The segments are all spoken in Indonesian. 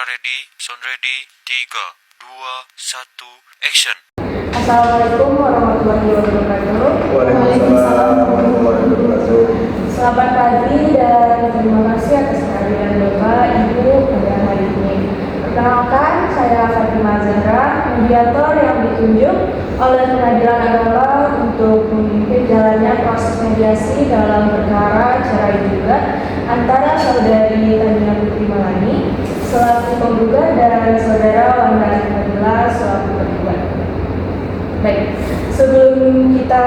Kamera ready, sound ready, 3, 2, 1, action. Assalamualaikum warahmatullahi wabarakatuh. Waalaikumsalam warahmatullahi wabarakatuh. Selamat pagi dan terima kasih atas kehadiran Bapak Ibu pada hari ini. Perkenalkan, saya Fatimah Zahra, mediator yang ditunjuk oleh Pengadilan Agama untuk memimpin jalannya proses mediasi dalam perkara cerai gugat antara saudari Tania Putri Malani selaku penggugat dan saudara Wanda Nabila selaku tergugat. Baik, sebelum kita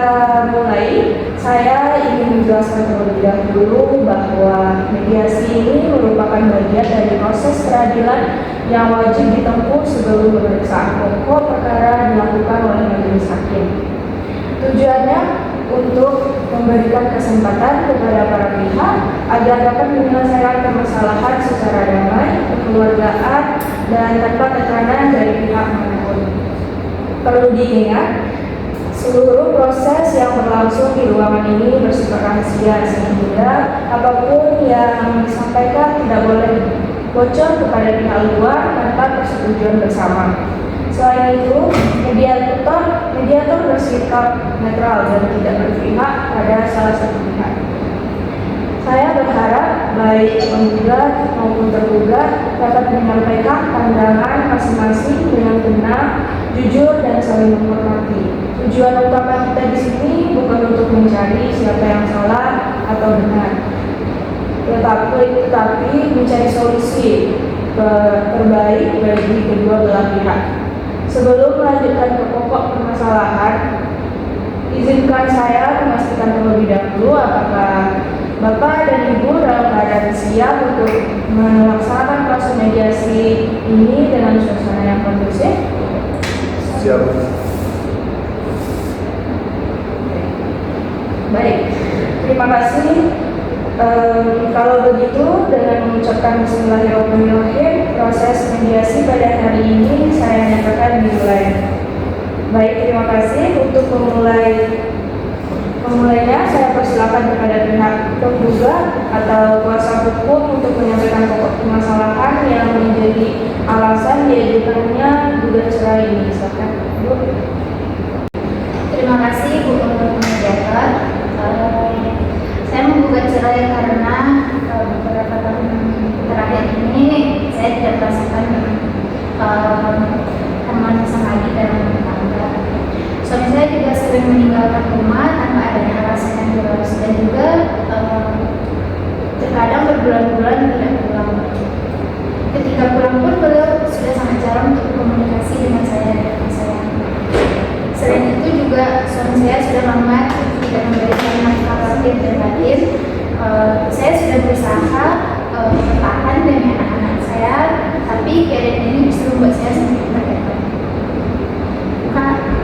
mulai, saya ingin menjelaskan terlebih dahulu bahwa mediasi ini merupakan bagian dari proses peradilan yang wajib ditempuh sebelum pemeriksaan pokok perkara dilakukan oleh majelis hakim. Tujuannya untuk memberikan kesempatan kepada para pihak agar dapat menyelesaikan permasalahan secara damai, kekeluargaan, dan tanpa tekanan dari pihak manapun. Perlu diingat, seluruh proses yang berlangsung di ruangan ini bersifat rahasia sehingga apapun yang disampaikan tidak boleh bocor kepada pihak luar tanpa persetujuan bersama. Selain itu, mediator bersikap netral dan tidak berpihak pada salah satu pihak. Saya berharap baik penggugat maupun tergugat dapat menyampaikan pandangan masing-masing dengan tenang, jujur, dan saling menghormati. Tujuan utama kita di sini bukan untuk mencari siapa yang salah atau benar, tetapi mencari solusi terbaik bagi kedua belah pihak. Sebelum melanjutkan ke pokok permasalahan, izinkan saya memastikan terlebih dahulu apakah Bapak dan Ibu dalam keadaan siap untuk melaksanakan proses mediasi ini dengan suasana yang kondusif? Siap. Baik, terima kasih. Kalau begitu, dengan mengucapkan Bismillahirrahmanirrahim, proses mediasi pada hari ini saya nyatakan dimulai. Baik, terima kasih. Untuk pemulainya, saya persilakan kepada pihak penggugat atau kuasa hukum untuk menyampaikan pokok permasalahan yang menjadi alasan diajukannya gugat cerai ini. Silakan, Bu. Terima kasih Bu Mediator. Saya menggugat cerai karena beberapa tahun terakhir ini saya tidak merasakan harmonis lagi dalam rumah tangga. Suami saya juga sering meninggalkan rumah tanpa adanya alasan yang jelas dan juga terkadang berbulan-bulan tidak pulang. Ketika pulang pun beliau sudah sangat jarang untuk komunikasi dengan saya dan anak saya. Selain itu juga suami saya sudah lama tidak memberikan nafkah lahir dan batin. Saya sudah berusaha bertahan demi anak-anak saya, tapi keadaan ini justru membuat saya semakin tertekan.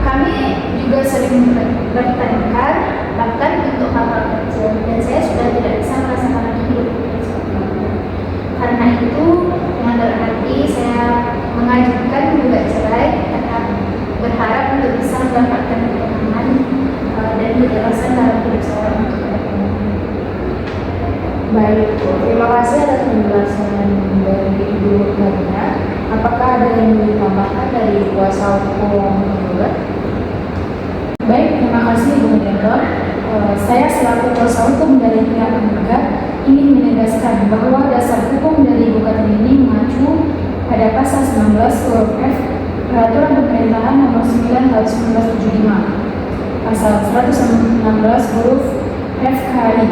Kami juga sering bertengkar, bahkan untuk hal-hal kecil, dan saya sudah tidak bisa merasakan lagi hidup seperti itu. Karena itu, dengan dalam hati saya mengajukan gugat cerai karena berharap untuk bisa mendapatkan ketenangan dan kejelasan dalam hidup saya untuk kedepannya. Baik, terima kasih atas penjelasan dari Ibu Tania. Apakah ada yang ingin ditambahkan dari kuasa hukum penggugat? Baik, terima kasih Bu Mediator. Saya selaku kuasa hukum dari pihak penggugat ingin menegaskan bahwa dasar hukum dari gugatan ini mengacu pada pasal 19 huruf F Peraturan Pemerintahan Nomor 9 Tahun 1975, pasal 116 huruf F KRI,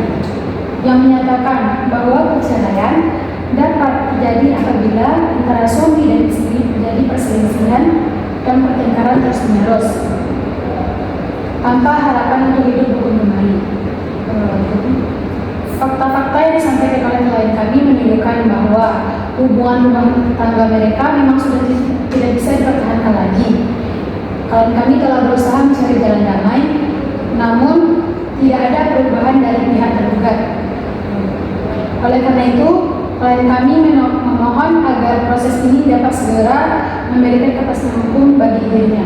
yang menyatakan bahwa perceraian dapat terjadi apabila antara suami dan istri terjadi perselisihan dan pertengkaran terus-menerus tanpa harapan untuk hidup rukun kembali. Fakta-fakta yang disampaikan oleh klien kami menunjukkan bahwa hubungan rumah tangga mereka memang sudah tidak bisa dipertahankan lagi. Klien kami telah berusaha mencari jalan damai, namun tidak ada perubahan dari pihak tergugat. Oleh karena itu, klien kami memohon agar proses ini dapat segera memberikan kepastian hukum bagi dirinya.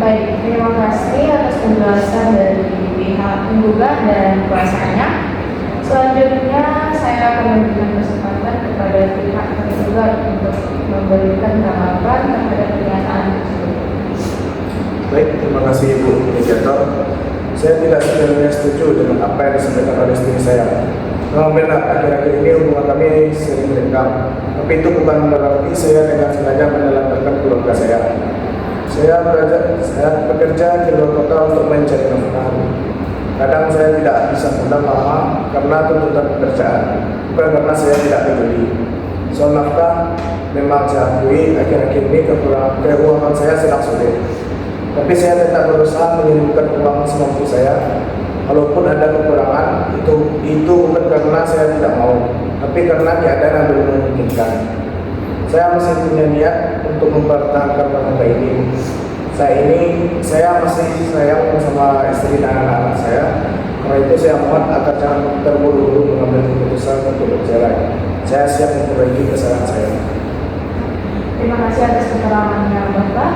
Baik, terima kasih atas penjelasan dari pihak penggugat dan kuasanya. Selanjutnya, saya akan memberikan kesempatan kepada pihak tergugat untuk memberikan tanggapan terhadap pernyataan tersebut. Baik, terima kasih Ibu Mediator. Saya tidak sepenuhnya setuju dengan apa yang disampaikan oleh istri saya. Memang benar, akhir-akhir ini hubungan kami sering renggang. Tapi itu bukan berarti saya dengan sengaja menelantarkan keluarga saya. Saya bekerja di luar kota untuk mencari nafkah. Kadang saya tidak bisa pulang lama karena tuntutan pekerjaan, bukan karena saya tidak peduli. Soal nafkah, memang saya akui akhir-akhir ini keuangan saya sedang sulit. Tapi saya tetap berusaha mengirimkan uang semampu saya. Walaupun ada kekurangan, itu bukan karena saya tidak mau, tapi karena keadaan yang belum memungkinkan. Saya masih punya niat untuk mempertahankan rumah ini. Saya masih sayang sama istri dan anak-anak saya. Karena itu saya mohon agar jangan terburu-buru mengambil keputusan untuk bercerai. Saya siap memperbaiki kesalahan saya. Terima kasih atas keterangannya Bapak.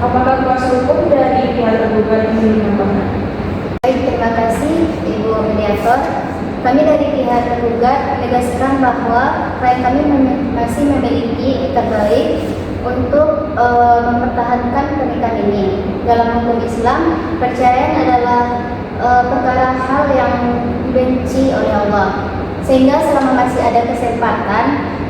Apakah kuasa hukum dari pihak tergugat ingin menambahkan? Baik, terima kasih Ibu Mediator. Kami dari pihak tergugat menegaskan bahwa klien kami masih memiliki etikat baik untuk mempertahankan pernikahan ini. Dalam hukum Islam, perceraian adalah perkara hal yang dibenci oleh Allah. Sehingga selama masih ada kesempatan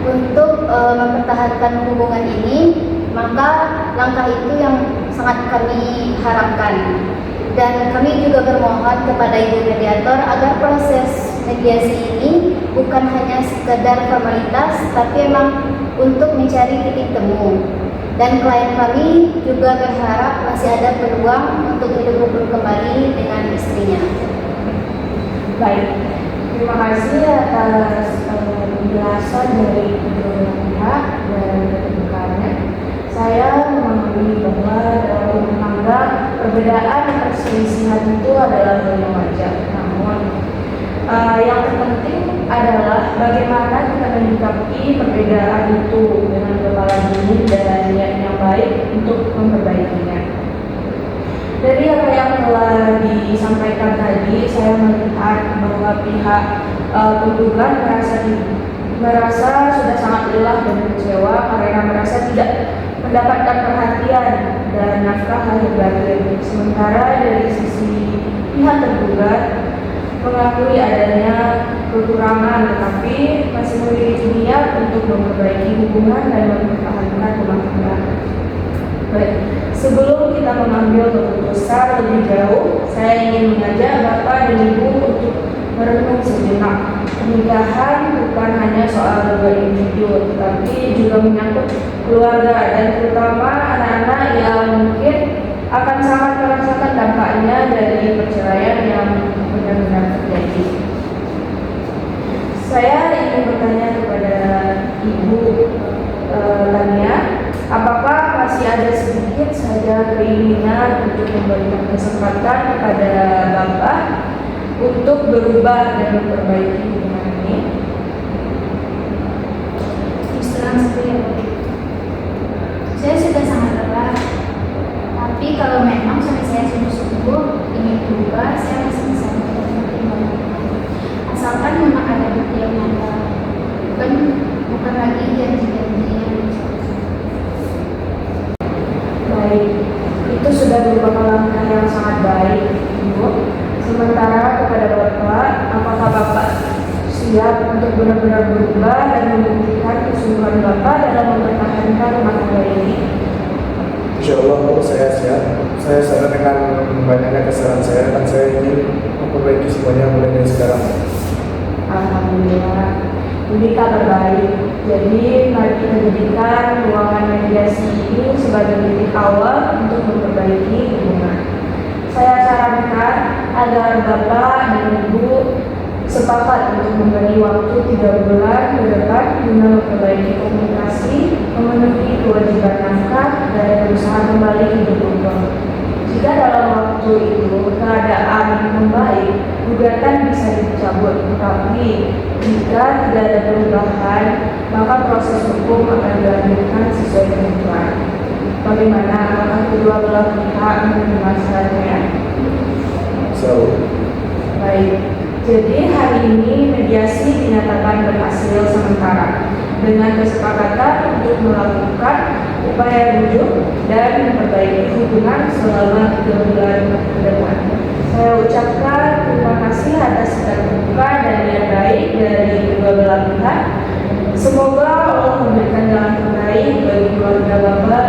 untuk mempertahankan hubungan ini, maka langkah itu yang sangat kami harapkan. Dan kami juga bermohon kepada Ibu Mediator agar proses mediasi ini bukan hanya sekedar formalitas, tapi memang untuk mencari titik temu. Dan klien kami juga berharap masih ada peluang untuk hidup rukun kembali dengan istrinya. Baik, terima kasih atas penjelasan dari kedua pihak dan keterbukaannya. Saya memahami bahwa dalam rumah tangga perbedaan perselisihan itu adalah hal yang wajar. Namun yang terpenting adalah bagaimana kita menyikapi perbedaan itu dengan kepala dingin dan niat yang baik untuk memperbaikinya. Dari apa yang telah disampaikan tadi, saya melihat bahwa pihak tergugat merasa sudah sangat lelah dan kecewa karena merasa tidak mendapatkan perhatian dan nafkah lahir batin. Sementara dari sisi pihak tergugat mengakui adanya kekurangan, tetapi masih memiliki niat untuk memperbaiki hubungan dan mempertahankan rumah tangga. Baik, sebelum kita mengambil keputusan lebih jauh, saya ingin mengajak Bapak dan Ibu untuk merenung sejenak. Pernikahan bukan hanya soal dua individu, tetapi juga menyangkut keluarga dan terutama anak-anak yang mungkin akan sangat merasakan dampaknya dari perceraian yang benar-benar terjadi. Saya ingin bertanya kepada Ibu Tania, apakah masih ada sedikit saja keinginan untuk memberikan kesempatan kepada Bapak untuk berubah dan memperbaiki hubungan ini? Terus terang saja, saya sudah sangat lelah. Tapi kalau memang suami saya sungguh-sungguh ingin berubah, saya masih bisa menerima. Asalkan memang ada bukti yang nyata, bukan lagi janji-janji yang Baik, itu sudah merupakan langkah yang sangat baik, Ibu. Sementara kepada Bapak, apakah Bapak siap untuk benar-benar berubah dan membuktikan kesungguhan Bapak dalam mempertahankan rumah tangga ini? Insya Allah Bu, saya siap. Saya sadar dengan banyaknya kesalahan saya dan saya ingin memperbaiki semuanya mulai dari sekarang. Alhamdulillah, ini kabar baik. Jadi mari kita jadikan ruangan mediasi ini sebagai titik awal untuk memperbaiki hubungan. Saya sarankan agar Bapak dan Ibu sepakat untuk memberi waktu 3 bulan ke depan guna memperbaiki komunikasi, memenuhi kewajiban nafkah, dan berusaha kembali hidup rukun. Jika dalam waktu itu keadaan membaik, gugatan bisa dicabut. Tetapi jika tidak ada perubahan, maka proses hukum akan dilanjutkan sesuai ketentuan. Bagaimana? Apakah kedua belah pihak menerima sarannya? Baik. Jadi hari ini mediasi dinyatakan berhasil sementara. dengan kesepakatan untuk melakukan upaya rujuk dan memperbaiki hubungan selama 3 bulan ke depan. Saya ucapkan terima kasih atas sikap terbuka dan niat baik dari kedua belah pihak. Semoga Allah memberikan jalan terbaik bagi keluarga Bapak